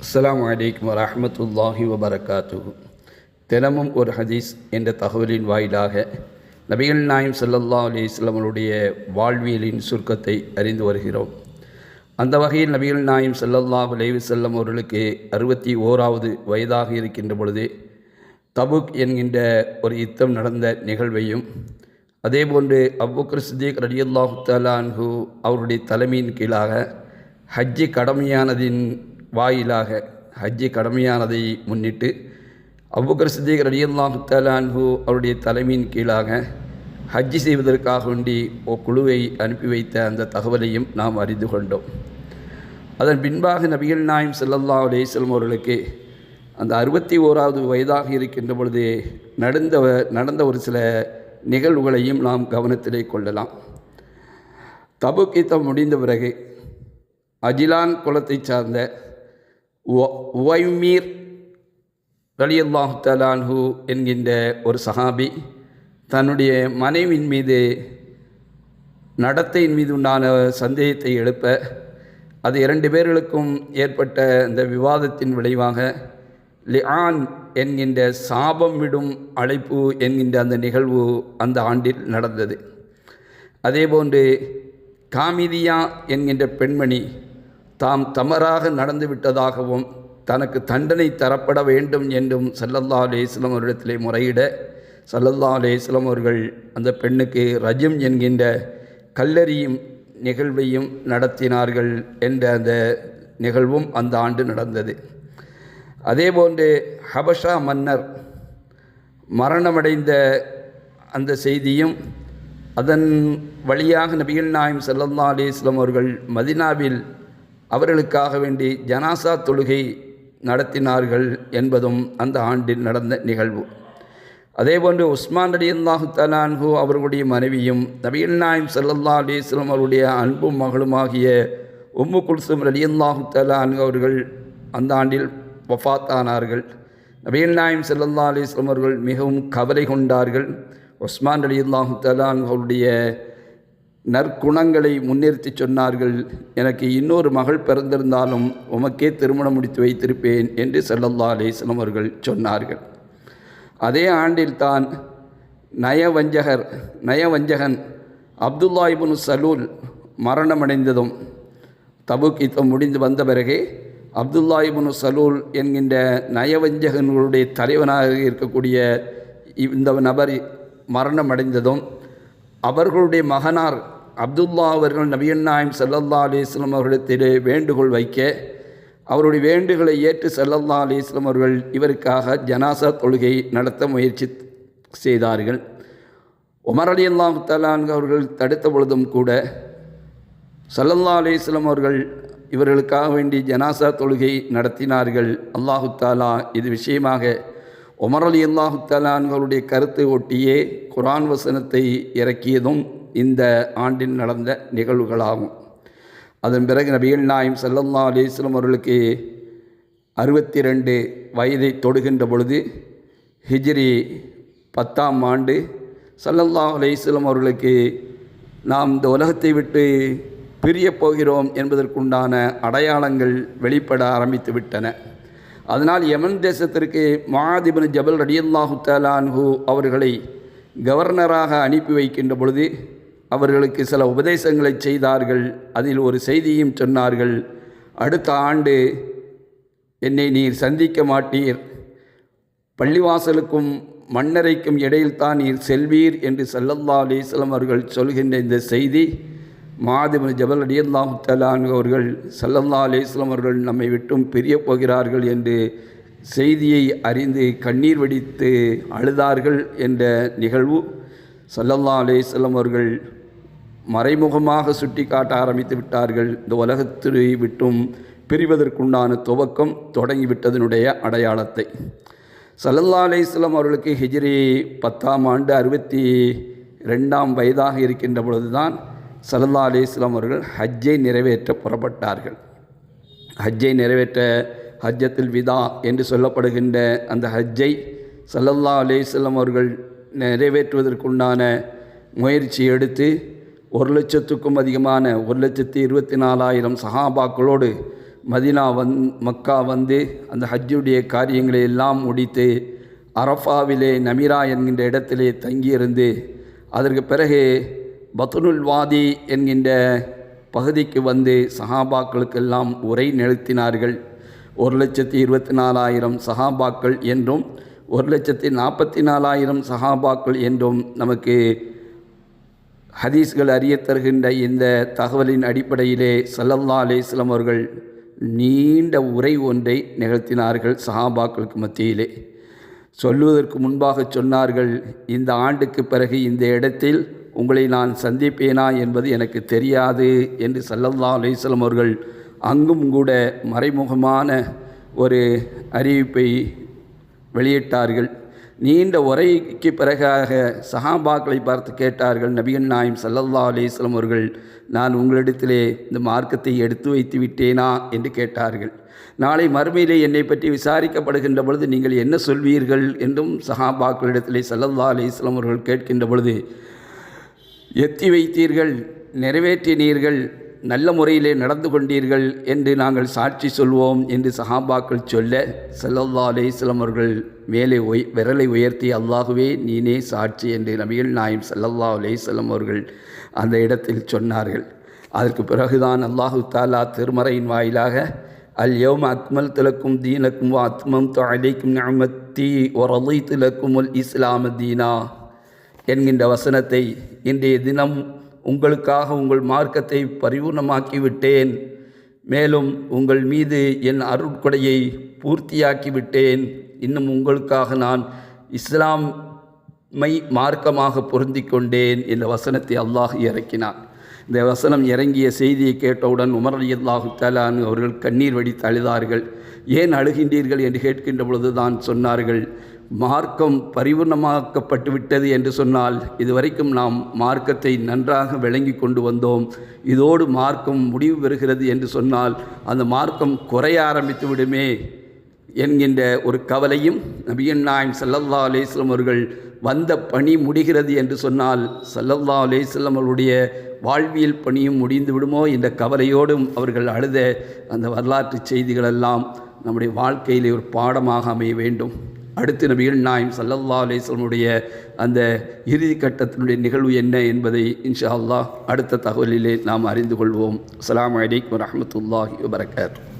அஸ்ஸலாமு அலைக்கும் வரஹ்மத்துல்லாஹி வபரகாத்துஹு. தினமும் ஒரு ஹதீஸ் என்ற தகவலின் வாயிலாக நபிகள் நாயம் ஸல்லல்லாஹு அலைஹி வஸல்லம் அவருடைய வாழ்வியலின் சுருக்கத்தை அறிந்து வருகிறோம். அந்த வகையில் நபிகள் நாயம் ஸல்லல்லாஹு அலைஹி வஸல்லம் அவர்களுக்கு 61வது வயதாக இருக்கின்ற பொழுது தபுக் என்கின்ற ஒரு யுத்தம் நடந்த நிகழ்வையும், அதேபோன்று அபூபக்கர் சித்திக் ரலியல்லாஹு தஆலா அன்ஹு அவருடைய தலைமையின் கீழாக ஹஜ்ஜி கடமையானதை முன்னிட்டு அபூபக்கர் சித்திக் ரலியல்லாஹு தஆலா அன்ஹு அவருடைய தலைமையின் கீழாக ஹஜ்ஜி செய்வதற்காக வேண்டி ஒரு குழுவை அனுப்பி வைத்த அந்த தகவலையும் நாம் அறிந்து கொண்டோம். அதன் பின்பாக நபிகள் நாயம் ஸல்லல்லாஹு அலைஹி வஸல்லம் அவர்களுக்கு அந்த 61வது வயதாக இருக்கின்ற பொழுது நடந்த ஒரு சில நிகழ்வுகளையும் நாம் கவனத்திலே கொள்ளலாம். தபுக் யுத்தம் முடிந்த பிறகு அஜிலான் குலத்தை சார்ந்த உவைமீர் ரலியல்லாஹு தஆலா அன்ஹு என்கின்ற ஒரு சஹாபி தன்னுடைய மனைவியின் மீது நடத்தையின் மீது உண்டான சந்தேகத்தை எழுப்ப, அது 2 பேர்களுக்கும் ஏற்பட்ட இந்த விவாதத்தின் விளைவாக லிஆன் என்கின்ற சாபம் விடும் அழைப்பு என்கின்ற அந்த நிகழ்வு அந்த ஆண்டில் நடந்தது. அதேபோன்று காமிதியா என்கின்ற பெண்மணி தாம் தவறாக நடந்து விட்டதாகவும் தனக்கு தண்டனை தரப்பட வேண்டும் என்றும் ஸல்லல்லாஹு அலைஹி வஸல்லம் அவரிடத்திலே முறையிட, ஸல்லல்லாஹு அலைஹி வஸல்லம் அவர்கள் அந்த பெண்ணுக்கு ரஜம் என்கின்ற கல்லெறியும் நிகழ்வையும் நடத்தினார்கள் என்ற அந்த நிகழ்வும் அந்த ஆண்டு நடந்தது. அதேபோன்று ஹபஷா மன்னர் மரணமடைந்த அந்த செய்தியும், அதன் வழியாக நபிகள் நாயம் ஸல்லல்லாஹு அலைஹி வஸல்லம் அவர்கள் மதீனாவில் அவர்களுக்காக வேண்டி ஜனாசா தொழுகை நடத்தினார்கள் என்பதும் அந்த ஆண்டில் நடந்த நிகழ்வு. அதேபோன்று உஸ்மான் ரலியல்லாஹு தஆலா அன்ஹு அவர்களுடைய மனைவியும் நபிகள் நாயம் ஸல்லல்லாஹு அலைஹி வஸல்லம் அவருடைய அன்பும் மகளுமாகிய உம்மு குல்சும் ரலியல்லாஹு தஆலா அன்ஹு அவர்கள் அந்த ஆண்டில் வஃபாத்தானார்கள். நபிகள் நாயம் ஸல்லல்லாஹு அலைஹி வஸல்லம் அவர்கள் மிகவும் கவலை கொண்டார்கள். உஸ்மான் ரலியல்லாஹு தஆலா அன்ஹு அவருடைய நற்குணங்களை முன்னிறுத்தி சொன்னார்கள், எனக்கு இன்னொரு மகள் பிறந்திருந்தாலும் உமக்கே திருமணம் முடித்து வைத்திருப்பேன் என்று ஸல்லல்லாஹு அலைஹி வஸல்லம் அவர்கள் சொன்னார்கள். அதே ஆண்டில் தான் நயவஞ்சகன் அப்துல்லா இப்னு சலூல் மரணமடைந்ததும், தபுக் யுத்தம் முடிந்து வந்த பிறகு அப்துல்லா இப்னு சலூல் என்கின்ற நயவஞ்சகர்களுடைய தலைவனாக இருக்கக்கூடிய இந்த நபர் மரணமடைந்ததும், அவர்களுடைய மகனார் அப்துல்லா அவர்கள் நபிகள் நாயம் ஸல்லல்லாஹு அலைஹி வஸல்லம் அவர்களிடத்திலே வேண்டுகோள் வைக்க, அவருடைய வேண்டுகோளை ஏற்று ஸல்லல்லாஹு அலைஹி வஸல்லம் அவர்கள் இவருக்காக ஜனாசா தொழுகை நடத்த முயற்சி செய்தார்கள். உமர் ரலியல்லாஹு தஆலா அன்ஹு அவர்கள் தடுத்த பொழுதும் கூட ஸல்லல்லாஹு அலைஹி வஸல்லம் அவர்கள் இவர்களுக்காக வேண்டி ஜனாசா தொழுகை நடத்தினார்கள். அல்லாஹு தஆலா இது விஷயமாக உமர் ரலியல்லாஹு தஆலா அன்ஹு அவருடைய கருத்தை ஒட்டியே குர்ஆன் வசனத்தை இறக்கியதும் இந்த ஆண்டில் நடந்த நிகழ்வுகளாகும். அதன் பிறகு நபிகள் நாயம் ஸல்லல்லாஹு அலைஹி வஸல்லம் அவர்களுக்கு 62 வயதை தொடுகின்ற பொழுது ஹிஜ்ரி 10ஆம் ஆண்டு ஸல்லல்லாஹு அலைஹி வஸல்லம் அவர்களுக்கு நாம் இந்த உலகத்தை விட்டு பிரியப் போகிறோம் என்பதற்குண்டான அடையாளங்கள் வெளிப்பட ஆரம்பித்து விட்டன. அதனால் யமன் தேசத்திற்கு முஆத் இப்னு ஜபல் ரலியல்லாஹு தஆலா அன்ஹு அவர்களை கவர்னராக அனுப்பி வைக்கின்ற பொழுது அவர்களுக்கு சில உபதேசங்களை செய்தார்கள். அதில் ஒரு செய்தியும் சொன்னார்கள், அடுத்த ஆண்டு என்னை நீர் சந்திக்க மாட்டீர், பள்ளிவாசலுக்கும் மண்ணறைக்கும் இடையில்தான் நீர் செல்வீர் என்று ஸல்லல்லாஹு அலைஹி வஸல்லம் அவர்கள் சொல்கின்ற இந்த செய்தி முஆத் இப்னு ஜபல் ரலியல்லாஹு தஆலா அன்ஹு அவர்கள் ஸல்லல்லாஹு அலைஹி வஸல்லம் அவர்கள் நம்மை விட்டும் பிரியப் போகிறார்கள் என்று செய்தியை அறிந்து கண்ணீர் வடித்து அழுதார்கள் என்ற நிகழ்வு ஸல்லல்லாஹு அலைஹி வஸல்லம் அவர்கள் மறைமுகமாக சுட்டி காட்ட ஆரம்பித்து விட்டார்கள். இந்த உலகத்தை விட்டும் பிரிவதற்குண்டான துவக்கம் தொடங்கிவிட்டதனுடைய அடையாளத்தை. ஸல்லல்லாஹு அலைஹி வஸல்லம் அவர்களுக்கு ஹிஜ்ரி 10ஆம் ஆண்டு 62ஆம் வயதாக இருக்கின்ற பொழுதுதான் ஸல்லல்லாஹு அலைஹி வஸல்லம் அவர்கள் ஹஜ்ஜை நிறைவேற்ற புறப்பட்டார்கள். ஹஜ்ஜை நிறைவேற்ற ஹஜ்ஜத்துல் விதா என்று சொல்லப்படுகின்ற அந்த ஹஜ்ஜை ஸல்லல்லாஹு அலைஹி வஸல்லம் அவர்கள் நிறைவேற்றுவதற்குண்டான முயற்சி எடுத்து 1,00,000க்கும் அதிகமான 1,24,000 சஹாபாக்களோடு மதினா மக்கா வந்து அந்த ஹஜ்ஜுடைய காரியங்களை எல்லாம் முடித்து அரஃபாவிலே நமீரா என்கின்ற இடத்திலே தங்கியிருந்து அதற்கு பிறகு பத்னுல் வாதி என்கின்ற பகுதிக்கு வந்து சஹாபாக்களுக்கெல்லாம் உரை நிறுத்தினார்கள். 1,24,000 சஹாபாக்கள் என்றும் 1,44,000 சஹாபாக்கள் என்றும் நமக்கு ஹதீஸ்கள் அறியத் தருகின்ற இந்த தகவலின் அடிப்படையிலே ஸல்லல்லாஹு அலைஹி வஸல்லம் அவர்கள் நீண்ட உரை ஒன்றை நிகழ்த்தினார்கள். சஹாபாக்களுக்கு மத்தியிலே சொல்லுவதற்கு முன்பாக சொன்னார்கள், இந்த ஆண்டுக்கு பிறகு இந்த இடத்தில் உங்களை நான் சந்திப்பேனா என்பது எனக்கு தெரியாது என்று ஸல்லல்லாஹு அலைஹி வஸல்லம் அவர்கள் அங்கும் கூட மறைமுகமான ஒரு அறிவிப்பை வெளியிட்டார்கள். நீண்ட உரைக்கு பிறகாக சஹாபாக்களை பார்த்து கேட்டார்கள், நபிகள் நாயகம் ஸல்லல்லாஹு அலைஹி வஸல்லம் அவர்கள், நான் உங்களிடத்திலே இந்த மார்க்கத்தை எடுத்து வைத்து விட்டேனா என்று கேட்டார்கள். நாளை மறுமையிலே என்னை பற்றி விசாரிக்கப்படுகின்ற பொழுது நீங்கள் என்ன சொல்வீர்கள் என்றும் சஹாபாக்களிடத்திலே ஸல்லல்லாஹு அலைஹி வஸல்லம் அவர்கள் கேட்கின்ற பொழுது, எத்தி வைத்தீர்கள், நிறைவேற்றினீர்கள், நல்ல முறையிலே நடந்து கொண்டீர்கள் என்று நாங்கள் சாட்சி சொல்வோம் என்று சஹாபாக்கள் சொல்ல, ஸல்லல்லாஹு அலைஹி வஸல்லம் அவர்கள் மேலே விரலை உயர்த்தி, அல்லாஹுவே நீனே சாட்சி என்று நபிகள் நாயகம் ஸல்லல்லாஹு அலைஹி வஸல்லம் அவர்கள் அந்த இடத்தில் சொன்னார்கள். அதற்கு பிறகுதான் அல்லாஹு தஆலா திருமறையின் வாயிலாக அல் யௌம அக்மல்து லக்கும் தீனக்கும் வ அத்மம்து அலைக்கும் நிஅமத்தி வ ரضيtu லக்குமுல் இஸ்லாம தீனா என்கின்ற வசனத்தை, இன்றைய தினம் உங்களுக்காக உங்கள் மார்க்கத்தை பரிபூர்ணமாக்கிவிட்டேன், மேலும் உங்கள் மீது என் அருட்கொடையை பூர்த்தியாக்கிவிட்டேன், இன்னும் உங்களுக்காக நான் இஸ்லாமை மார்க்கமாக பொருந்தி கொண்டேன் என்ற வசனத்தை அல்லாஹ் இறக்கினான். இந்த வசனம் இறங்கிய செய்தியை கேட்டவுடன் உமர் ரலியல்லாஹு தஆலா அன்ஹு அவர்கள் கண்ணீர் வடித்து அழுதார்கள். ஏன் அழுகின்றீர்கள் என்று கேட்கின்ற பொழுது தான் சொன்னார்கள், மார்க்கம் பரிபூர்ணமாக்கப்பட்டு விட்டது என்று சொன்னால் இதுவரைக்கும் நாம் மார்க்கத்தை நன்றாக விளங்கி கொண்டு வந்தோம், இதோடு மார்க்கம் முடிவு பெறுகிறது என்று சொன்னால் அந்த மார்க்கம் குறைய ஆரம்பித்து விடுமே என்கின்ற ஒரு கவலையும், நபிகள் நாயகம் ஸல்லல்லாஹு அலைஹி வஸல்லம் அவர்கள் வந்த பணி முடிகிறது என்று சொன்னால் ஸல்லல்லாஹு அலைஹி வஸல்லம் அவருடைய வாழ்வியல் பணியும் முடிந்து விடுமோ என்ற கவலையோடும் அவர்கள் அழுத அந்த வரலாற்று செய்திகளெல்லாம் நம்முடைய வாழ்க்கையிலே ஒரு பாடமாக அமைய வேண்டும். அடுத்து நபிகள் நாயகம் ஸல்லல்லாஹு அலைஹி வஸல்லமுடைய அந்த இறுதி கட்டத்தினுடைய நிகழ்வு என்ன என்பதை இன்ஷா அல்லாஹ் அடுத்த தகவலிலே நாம் அறிந்து கொள்வோம். அஸ்ஸலாமு அலைக்கும் வரஹ்மத்துல்லாஹி வபரகாத்துஹு.